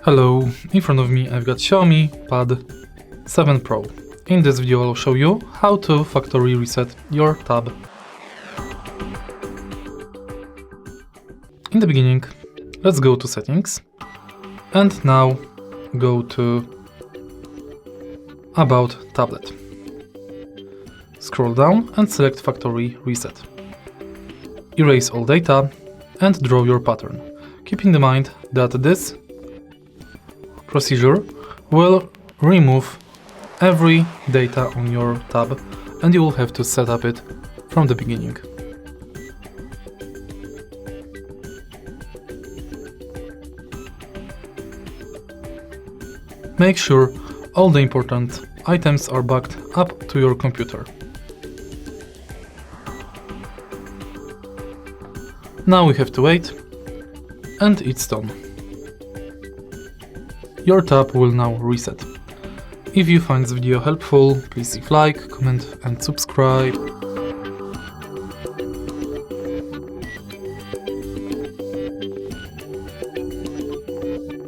Hello, in front of me I've got XIAOMI Pad 7 Pro. In this video I'll show you how to factory reset your tab. In the beginning, let's go to settings and now go to About tablet. Scroll down and select factory reset. Erase all data and draw your pattern, keeping in mind that this procedure will remove every data on your tab and you will have to set up it from the beginning. Make sure all the important items are backed up to your computer. Now we have to wait, and it's done. Your tab will now reset. If you find this video helpful, please leave a like, comment and subscribe.